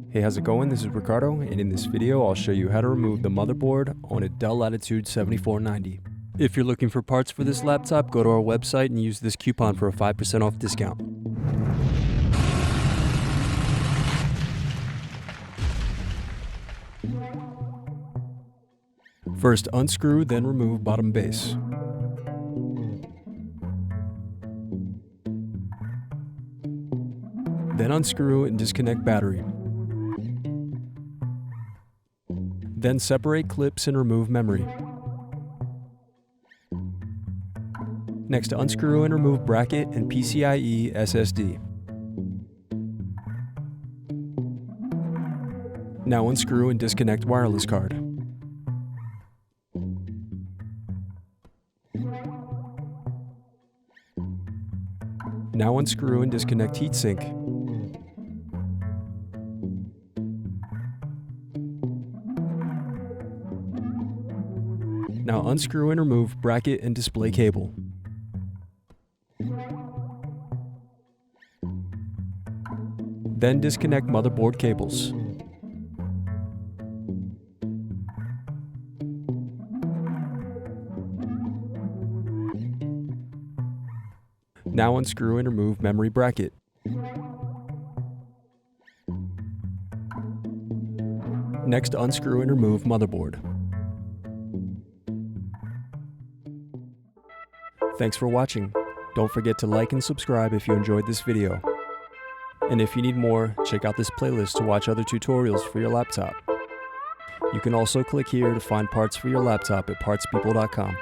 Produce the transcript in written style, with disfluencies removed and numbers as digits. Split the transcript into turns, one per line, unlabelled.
Hey, how's it going? This is Ricardo, and in this video I'll show you how to remove the motherboard on a Dell Latitude 7490. If you're looking for parts for this laptop, go to our website and use this coupon for a 5% off discount. First unscrew, then remove bottom base. Then unscrew and disconnect battery. Then separate clips and remove memory. Next, unscrew and remove bracket and PCIe SSD. Now unscrew and disconnect wireless card. Now unscrew and disconnect heatsink. Now unscrew and remove bracket and display cable. Then disconnect motherboard cables. Now unscrew and remove memory bracket. Next, unscrew and remove motherboard. Thanks for watching. Don't forget to like and subscribe if you enjoyed this video. And if you need more, check out this playlist to watch other tutorials for your laptop. You can also click here to find parts for your laptop at partspeople.com.